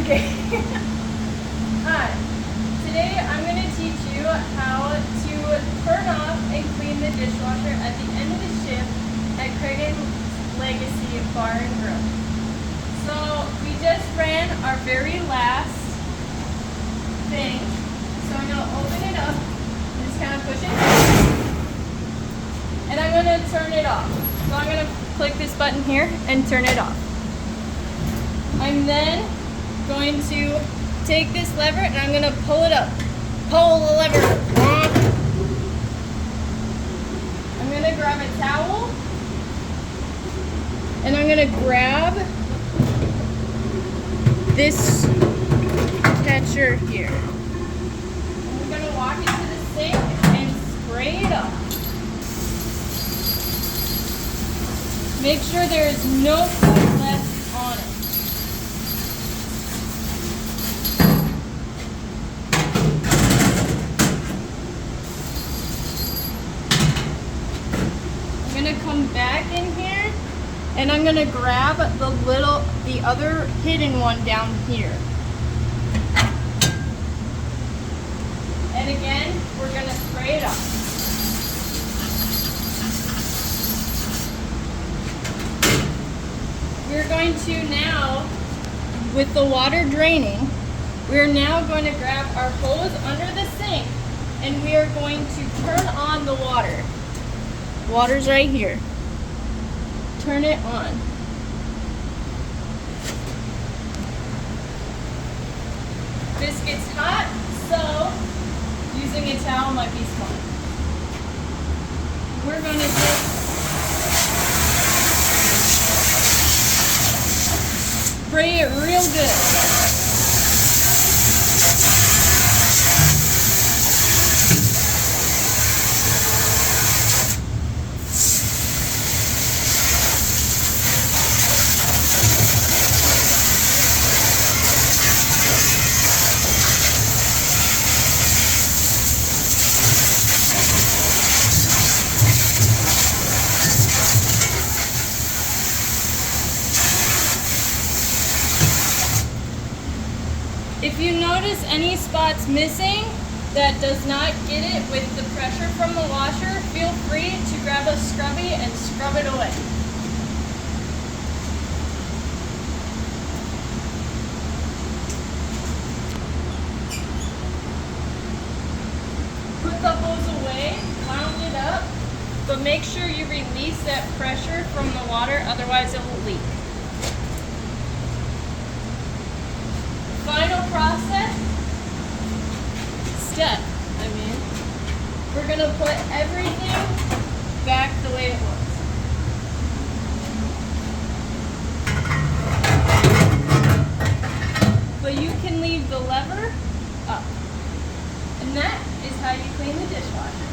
Okay. Hi. Today I'm going to teach you how to turn off and clean the dishwasher at the end of the shift at Craig & Legacy Bar and Grill. So we just ran our very last thing. So I'm going to open it up and just kind of push it. And I'm going to turn it off. So I'm going to click this button here and turn it off. I'm then going to take this lever and I'm going to pull it up. Pull the lever. I'm going to grab a towel and I'm going to grab this catcher here. And we're going to walk it to the sink and spray it up. Make sure there is no food left on it. I'm going to come back in here and I'm going to grab the other hidden one down here. And again, we're going to spray it up. We're going to now, with the water draining, we're now going to grab our hose under the sink and we are going to turn on the water. Water's right here. Turn it on. This gets hot, so using a towel might be smart. We're going to just spray it real good. If you notice any spots missing that does not get it with the pressure from the washer, feel free to grab a scrubby and scrub it away. Put the hose away, wound it up, but make sure you release that pressure from the water, otherwise it will leak. Final step, we're going to put everything back the way it was. But you can leave the lever up. And that is how you clean the dishwasher.